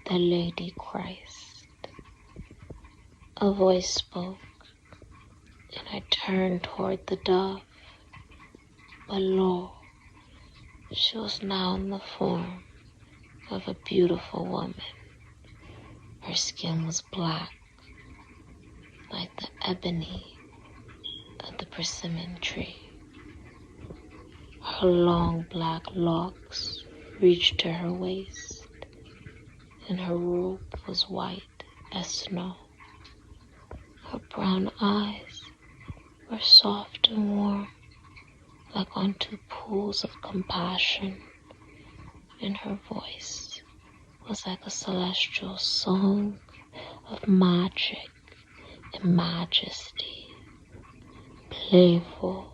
the Lady Christ. A voice spoke, and I turned toward the dove, but lo, she was now in the form of a beautiful woman. Her skin was black, like the ebony of the persimmon tree. Her long black locks reached to her waist, and her robe was white as snow. Her brown eyes were soft and warm, like unto pools of compassion, and her voice was like a celestial song of magic and majesty, playful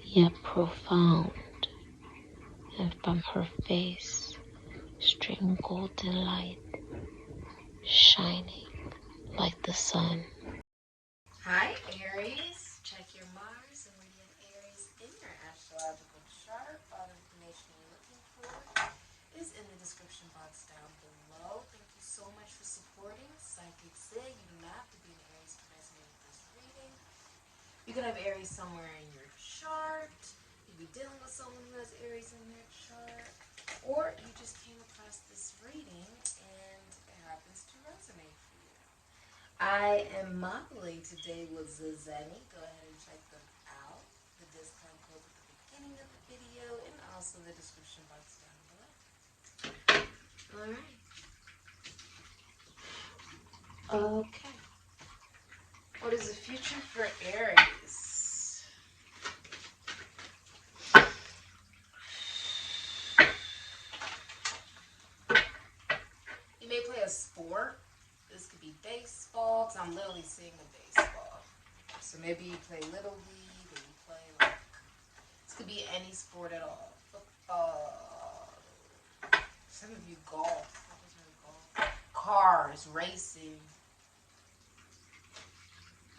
yet profound, and from her face streamed golden light, shining like the sun. Hi Aries, check your Mars and Radiant Aries in your astrological chart. All the information you're looking for is in the description box down below. Thank you so much for supporting Sikiksyd. You do not have to be an Aries to resonate with this reading. You could have Aries somewhere in your chart. You could be dealing with someone who has Aries in their chart. Or you just came across this reading and it happens to resonate for you. I am modeling today with Zazeni. Go ahead and check them out. The discount code at the beginning of the video and also the description box down below. Alright. Okay. What is the future for Aries? You may play a sport. This could be baseball, because I'm literally seeing a baseball. So maybe you play Little League, or you play like, this could be any sport at all. Football. Some of you golf. Cars, racing.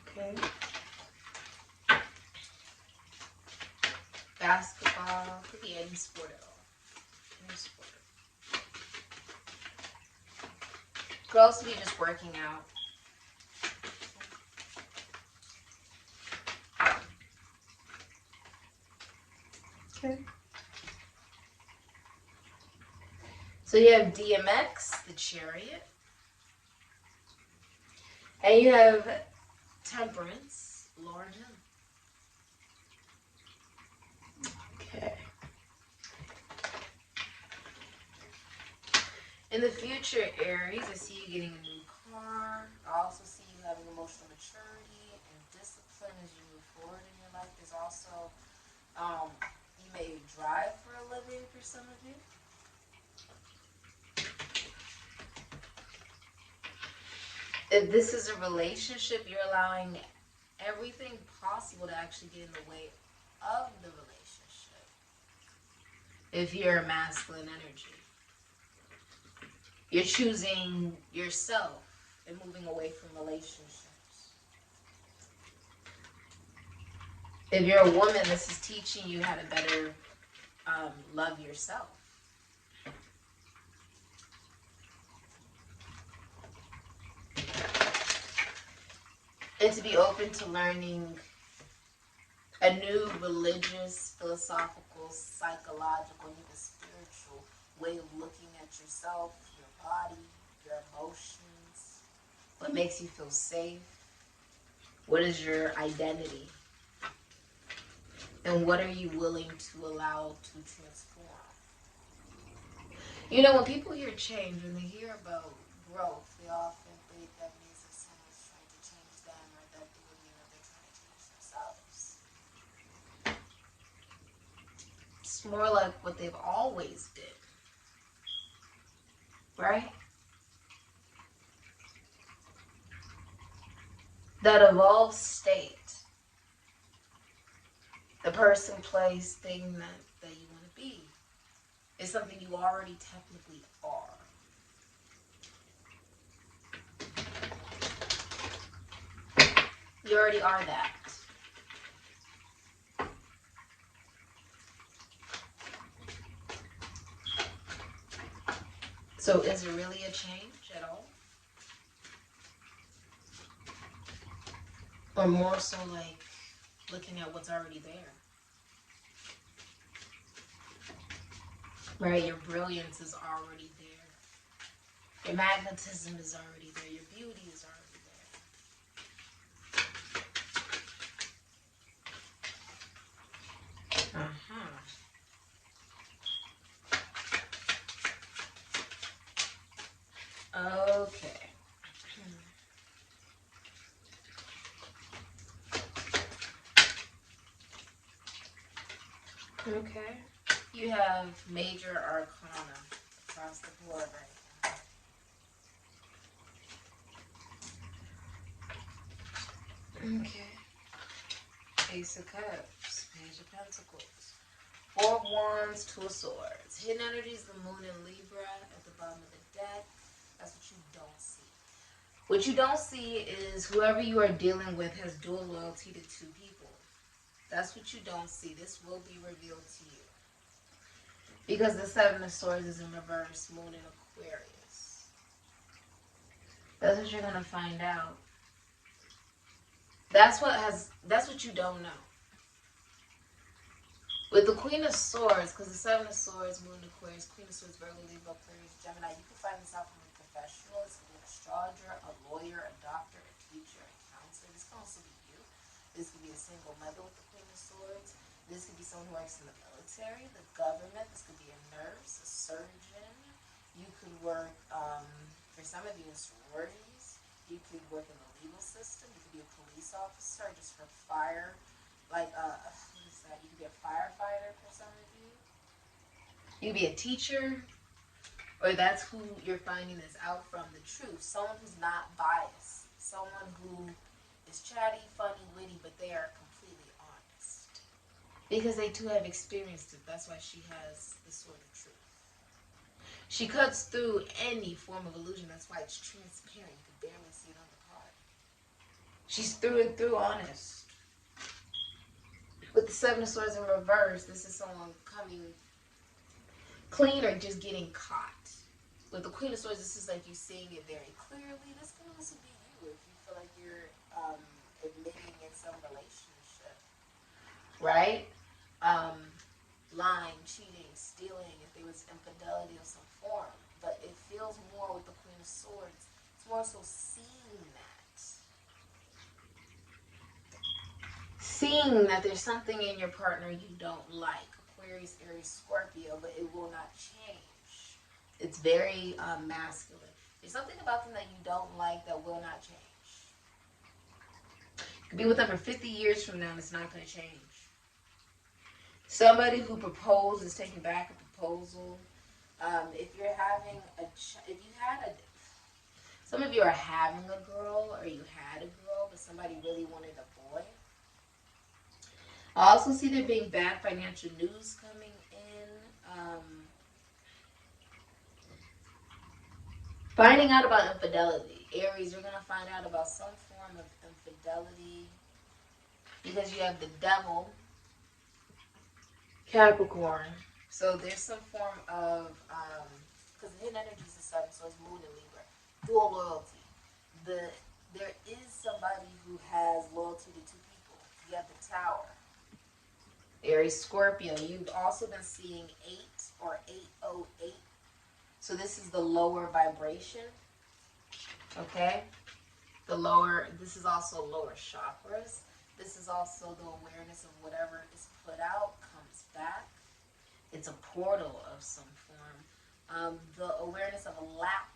Okay. Basketball, could be any sport at all. Any sport. Could also be just working out. Okay. So you have DMX, the Chariot. And you have Temperance, Lord Him. Okay. In the future, Aries, I see you getting a new car. I also see you having emotional maturity and discipline as you move forward in your life. There's also, you may drive for a living for some of you. If this is a relationship, you're allowing everything possible to actually get in the way of the relationship. If you're a masculine energy, you're choosing yourself and moving away from relationships. If you're a woman, this is teaching you how to better love yourself. And to be open to learning a new religious, philosophical, psychological, even spiritual way of looking at yourself, your body, your emotions. What makes you feel safe? What is your identity? And what are you willing to allow to transform? You know, when people hear change, when they hear about growth, they often think that means that someone's trying to change them, or that they would mean that they're trying to change themselves. It's more like what they've always been. Right? That evolved state, the person, place, thing that you want to be, is something you already technically are. You already are that. So is it really a change at all? Or more so like looking at what's already there? Right? Your brilliance is already there. Your magnetism is already there. Your beauty is already there. Okay. Okay. You have major arcana across the board right now. Okay. Ace of Cups, Page of Pentacles, Four of Wands, Two of Swords. Hidden energies, the Moon in Libra at the bottom of the deck. That's what you don't see. What you don't see is whoever you are dealing with has dual loyalty to two people. That's what you don't see. This will be revealed to you. Because the Seven of Swords is in reverse, Moon in Aquarius. That's what you're going to find out. That's what you don't know. With the Queen of Swords, because the Seven of Swords, Moon, Aquarius, Queen of Swords, Virgo, Libra, Aquarius, Gemini, you can find this out from a professional. This could be an astrologer, a lawyer, a doctor, a teacher, a counselor. This can also be you. This could be a single mother with the Queen of Swords. This could be someone who works in the military, the government. This could be a nurse, a surgeon. You could work, for some of you, in sororities. You could work in the legal system. You could be a police officer, just for fire, like, what is that? You could be a firefighter for some of you. You could be a teacher, or that's who you're finding this out from, the truth. Someone who's not biased. Someone who is chatty, funny, witty, but they are completely honest. Because they too have experienced it. That's why she has this sort of truth. She cuts through any form of illusion. That's why it's transparent. You can barely see it on the card. She's through and through honest. With the Seven of Swords in reverse, this is someone coming clean or just getting caught. With the Queen of Swords, this is like you seeing it very clearly. This can also be you if you feel like you're admitting in some relationship. Right? Lying, cheating, stealing, if there was infidelity of some form. But it feels more with the Queen of Swords. It's more so seeing that. Seeing that there's something in your partner you don't like. Aquarius, Aries, Scorpio, but it will not change. It's very masculine. There's something about them that you don't like that will not change. You could be with them for 50 years from now and it's not going to change. Somebody who proposed is taking back a proposal. If you're having some of you are having a girl, or you had a girl, but somebody really wanted a boy. I also see there being bad financial news coming in. Finding out about infidelity. Aries, you're going to find out about some form of infidelity because you have the devil, Capricorn. So there's some form of, because the hidden energy is the Sun, so it's Moon and Libra. Dual loyalty. There is somebody who has loyalty to two people. You have the Tower. Aries, Scorpio. You've also been seeing 8 or 808. So this is the lower vibration. Okay? This is also lower chakras. This is also the awareness of whatever is put out comes back. It's a portal of some form. The awareness of a lack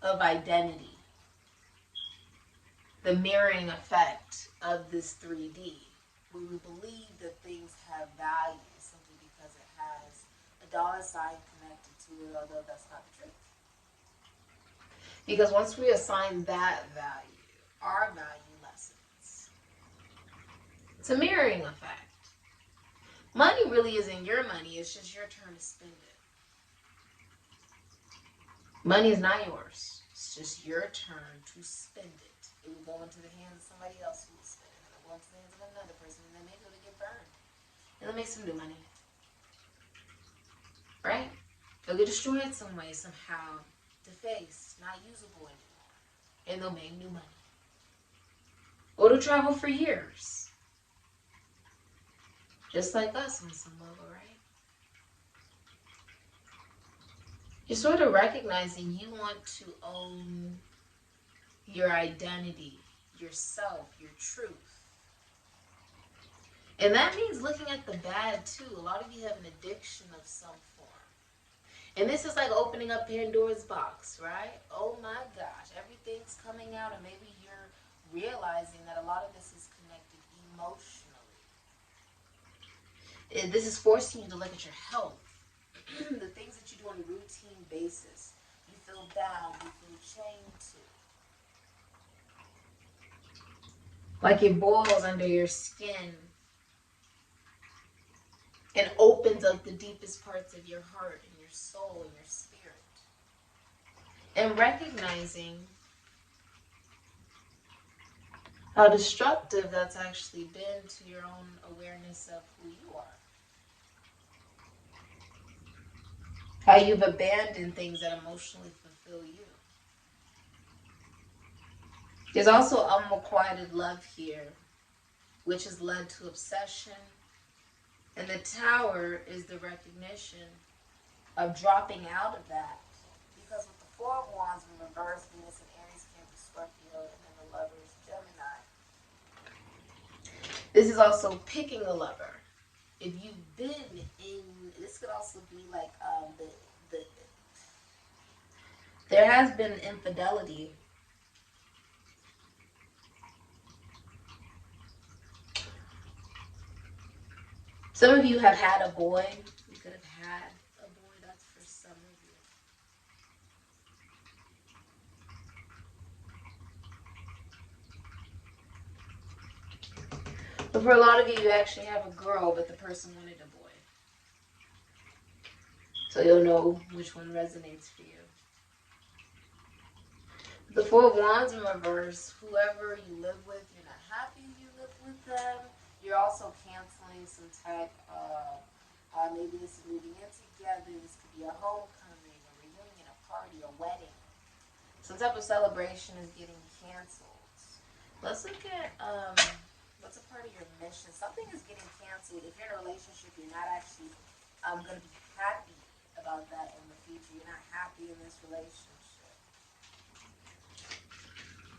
of identity. The mirroring effect of this 3D. We believe that things have value simply because it has a dollar sign connected to it, although that's not the truth. Because once we assign that value, our value lessens. It's a mirroring effect. Money really isn't your money, it's just your turn to spend it. Money is not yours. It's just your turn to spend it. It will go into the hands of somebody else who will spend it. It will go into the hands of another person, and then maybe it'll get burned. And they'll make some new money. Right? They'll get destroyed some way, somehow, defaced, not usable anymore, and they'll make new money. Or to travel for years. Just like us on some level, right? You're sort of recognizing you want to own your identity, yourself, your truth. And that means looking at the bad too. A lot of you have an addiction of some form. And this is like opening up Pandora's box, right? Oh my gosh, everything's coming out, and maybe you're realizing that a lot of this is connected emotionally. This is forcing you to look at your health. The things that you do on a routine basis. You feel down, you feel chained to. Like it boils under your skin and opens up the deepest parts of your heart and your soul and your spirit. And recognizing how destructive that's actually been to your own awareness of who you are. How you've abandoned things that emotionally fulfill you. There's also unrequited love here, which has led to obsession. And the Tower is the recognition of dropping out of that. Because with the Four of Wands in reverse, Venus and Aries, Cancer, Scorpio, and then the Lover is Gemini. This is also picking a lover. If you've been in, this could also be like there has been infidelity. Some of you have had a boy. You could have had a boy. That's for some of you. But for a lot of you, you actually have a girl, but the person wanted a boy. So you'll know which one resonates for you. The Four of Wands in reverse, whoever you live with, you're not happy you live with them. You're also canceling some type of, maybe this is moving in together. This could be a homecoming, a reunion, a party, a wedding. Some type of celebration is getting canceled. Let's look at what's a part of your mission. Something is getting canceled. If you're in a relationship, you're not actually going to be happy about that in the future. You're not happy in this relationship.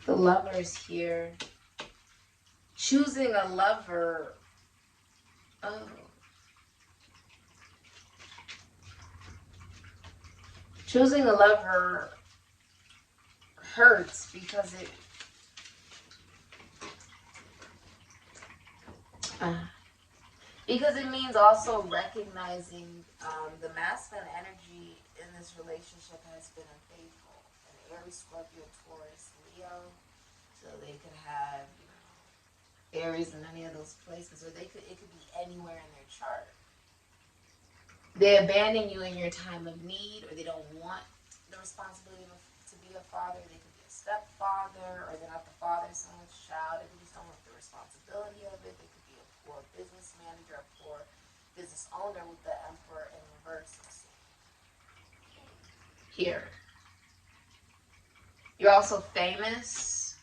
The Lovers here. Choosing a lover. Oh. Choosing a lover hurts because it means also recognizing the masculine energy in this relationship has been unfaithful. An Aries, Scorpio, Taurus, Leo. So they could have, Aries in any of those places, or it could be anywhere in their chart. They abandon you in your time of need, or they don't want the responsibility to be a father. They could be a stepfather, or they're not the father of someone's child. They just don't want the responsibility of it. They could be a poor business manager, a poor business owner with the Emperor in reverse. Here. You're also famous.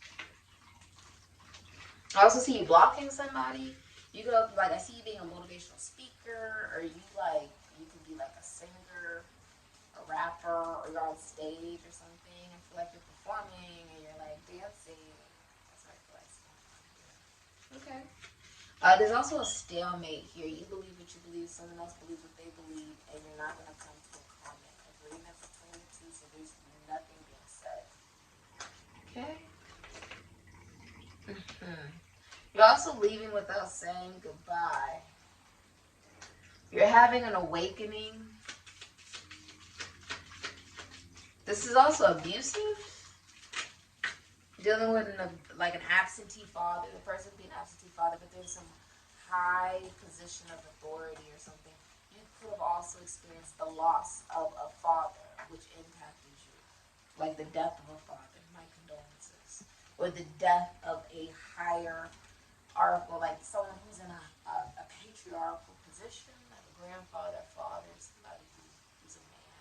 I also see you blocking somebody. You could, like, I see you being a motivational speaker, or you could be like a singer, a rapper, or you're on stage or something. I feel like you're performing and you're like dancing. That's what I feel like. Okay. There's also a stalemate here. You believe what you believe, someone else believes what they believe, and you're not going to come to a common agreement between the two, so there's nothing being said. Okay. You're also leaving without saying goodbye. You're having an awakening. This is also abusive. Dealing with an absentee father. The person being an absentee father, but there's some high position of authority or something. You could have also experienced the loss of a father, which impacted you. Like the death of a father. My condolences. Or the death of a higher like someone who's in a patriarchal position, like a grandfather, father, somebody who's a man.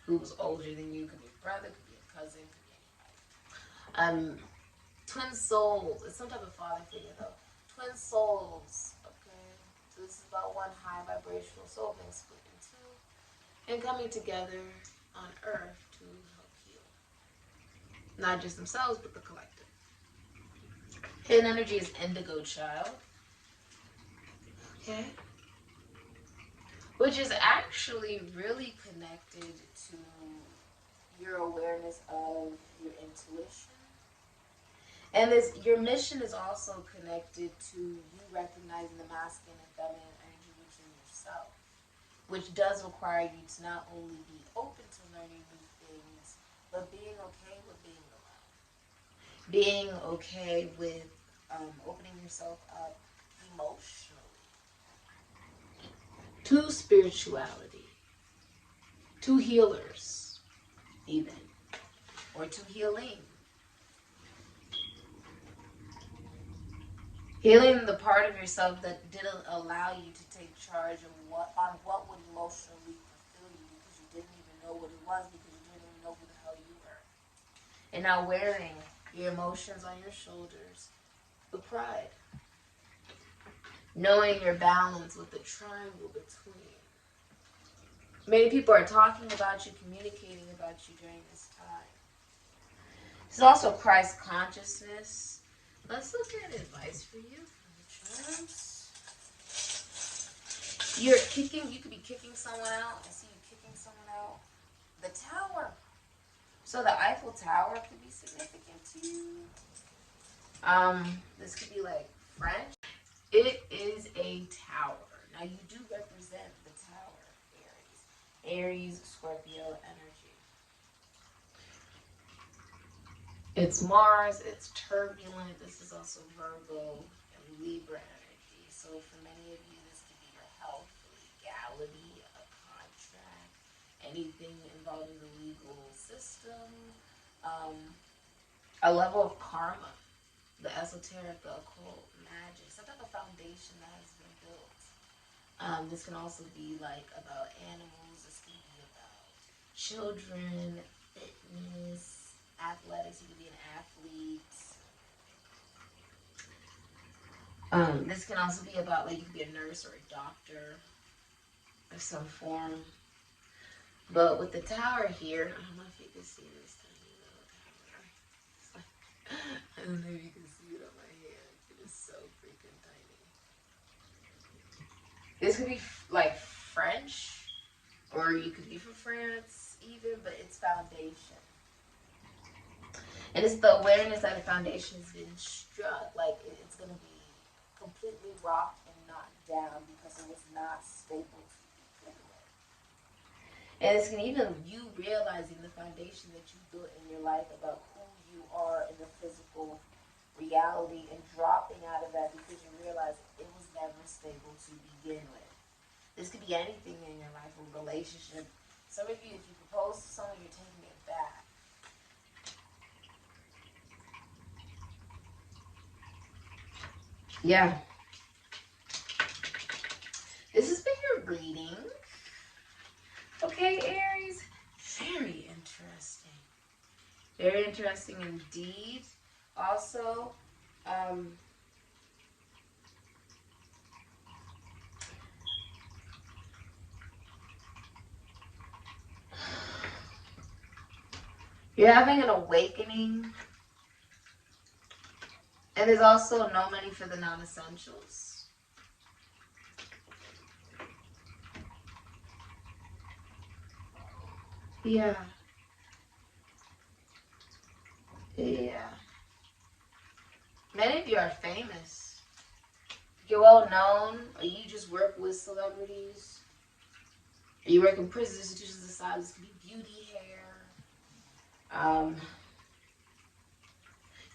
who's older than you. Could be a brother, could be a cousin, could be anybody. Twin souls. It's some type of father figure though. Twin souls. Okay. So this is about one high vibrational soul being split in two and coming together on Earth to help heal. Not just themselves, but the collective. Hidden energy is indigo child. Okay. Which is actually really connected to your awareness of your intuition. And your mission is also connected to you recognizing the masculine and feminine energy within yourself, which does require you to not only be open to learning new things, but being okay with being alone. Being okay with opening yourself up emotionally to spirituality, to healers, even, or to healing. Healing the part of yourself that didn't allow you to take charge of what would emotionally fulfill you, because you didn't even know what it was, because you didn't even know who the hell you were. And now wearing your emotions on your shoulders with pride. Knowing your balance with the triangle between. Many people are talking about you, communicating about you during this time. This is also Christ consciousness. Let's look at advice for you from the charms. You could be kicking someone out. I see you kicking someone out. The Tower. So the Eiffel Tower could be significant to you. This could be like French. It is a tower. Now you do represent the Tower, Aries. Aries, Scorpio energy. It's Mars, it's turbulent. This is also Virgo and Libra energy. So for many of you, this could be your health, legality, a contract, anything involving the legal system, a level of karma, the esoteric, the occult, magic, some type of foundation that has been built. This can also be like about animals. This can be about children, fitness, athletics. You could be an athlete. This can also be about, like, you could be a nurse or a doctor of some form. But with the Tower here, I don't know if you can see this tiny little tower. I don't know if you can see it on my hand. It is so freaking tiny. This could be like French, or you could be from France even, but it's foundation. And it's the awareness that the foundation has been struck. Like, it's going to be completely rocked and knocked down because it was not stable to begin with. And it's going to even you realizing the foundation that you built in your life about who you are in the physical reality, and dropping out of that because you realize it was never stable to begin with. This could be anything in your life, a relationship. Some of you, if you propose to someone, you're taking it back. Yeah. This has been your reading. Okay, Aries? Very interesting. Very interesting indeed. Also, you're having an awakening. And there's also no money for the non-essentials. Yeah. Yeah. Many of you are famous. You're well known, or you just work with celebrities. Or you work in prison institutions of size. This could be beauty, hair.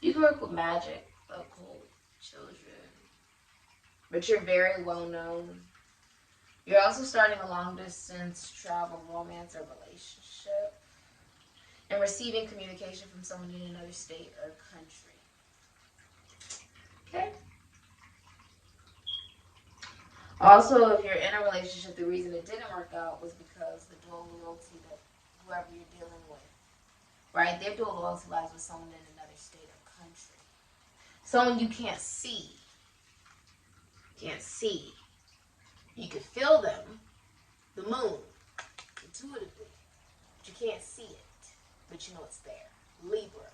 You can work with magic, occult, children. But you're very well known. You're also starting a long distance travel, romance, or relationship. And receiving communication from someone in another state or country. Okay? Also, if you're in a relationship, the reason it didn't work out was because the dual loyalty that whoever you're dealing with, right? Their dual loyalty lies with someone in another state or country. Someone you can't see. Can't see. You can feel them, the moon, intuitively. But you can't see it, but you know it's there. Libra,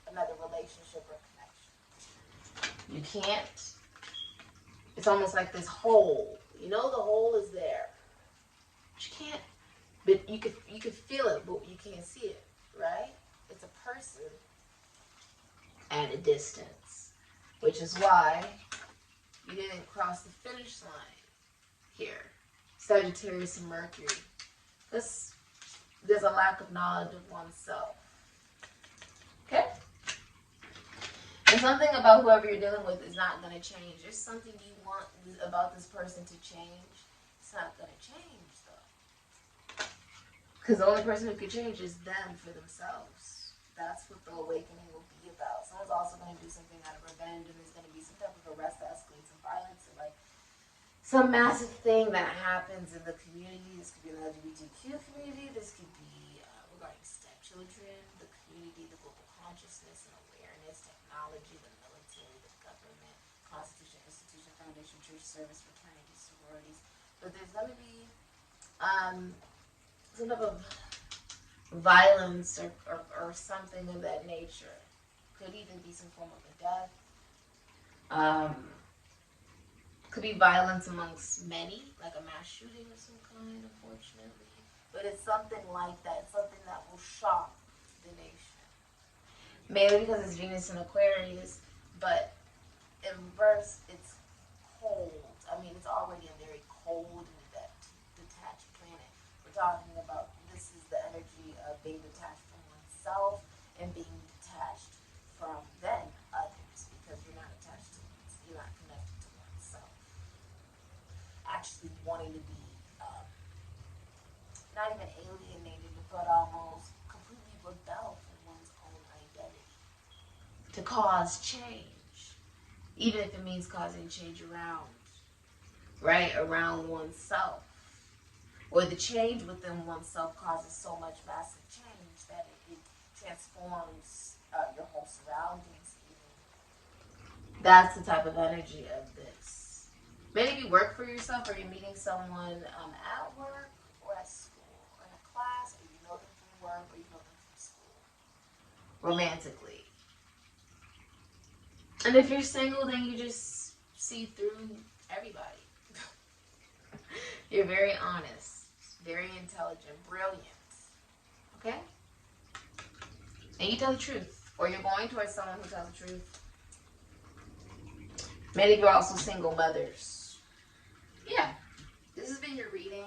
another relationship or connection. You can't. It's almost like this hole. You know the hole is there. But you can't. But you could feel it, but you can't see it, right? It's a person at a distance, which is why you didn't cross the finish line here. Sagittarius and Mercury. There's a lack of knowledge of oneself. Okay? And something about whoever you're dealing with is not going to change. There's something you want about this person to change. It's not going to change, though. Because the only person who can change is them for themselves. That's what the awakening will be about. Someone's also going to do something out of revenge, and there's going to be some type of arrest that escalates some violence, or like some massive thing that happens in the community. This could be the LGBTQ community. This could be regarding stepchildren, the community, the global consciousness and awareness, technology, the military, the government, constitution, institution, foundation, church, service, fraternities, sororities. But there's going to be some type of violence or something of that nature. Could even be some form of a death. Could be violence amongst many, like a mass shooting of some kind, unfortunately. But it's something like that. It's something that will shock the nation. Maybe because it's Venus in Aquarius, but in reverse, it's cold. I mean, it's already a very cold and detached planet. We're talking about this is the energy of being detached from oneself and being detached from then others, because you're not attached to oneself. You're not connected to oneself. Actually wanting to be not even alienated, but almost completely rebel from one's own identity. To cause change. Even if it means causing change around. Right? Around oneself. Or the change within oneself causes so much massive change that it transforms your whole surroundings. Even. That's the type of energy of this. Maybe you work for yourself, or you're meeting someone at work or at school or in a class, or you know them from work or you know them from school. Romantically. And if you're single, then you just see through everybody. You're very honest, very intelligent, brilliant. Okay? And you tell the truth. Or you're going towards someone who tells the truth. Many of you are also single mothers. Yeah. This has been your reading.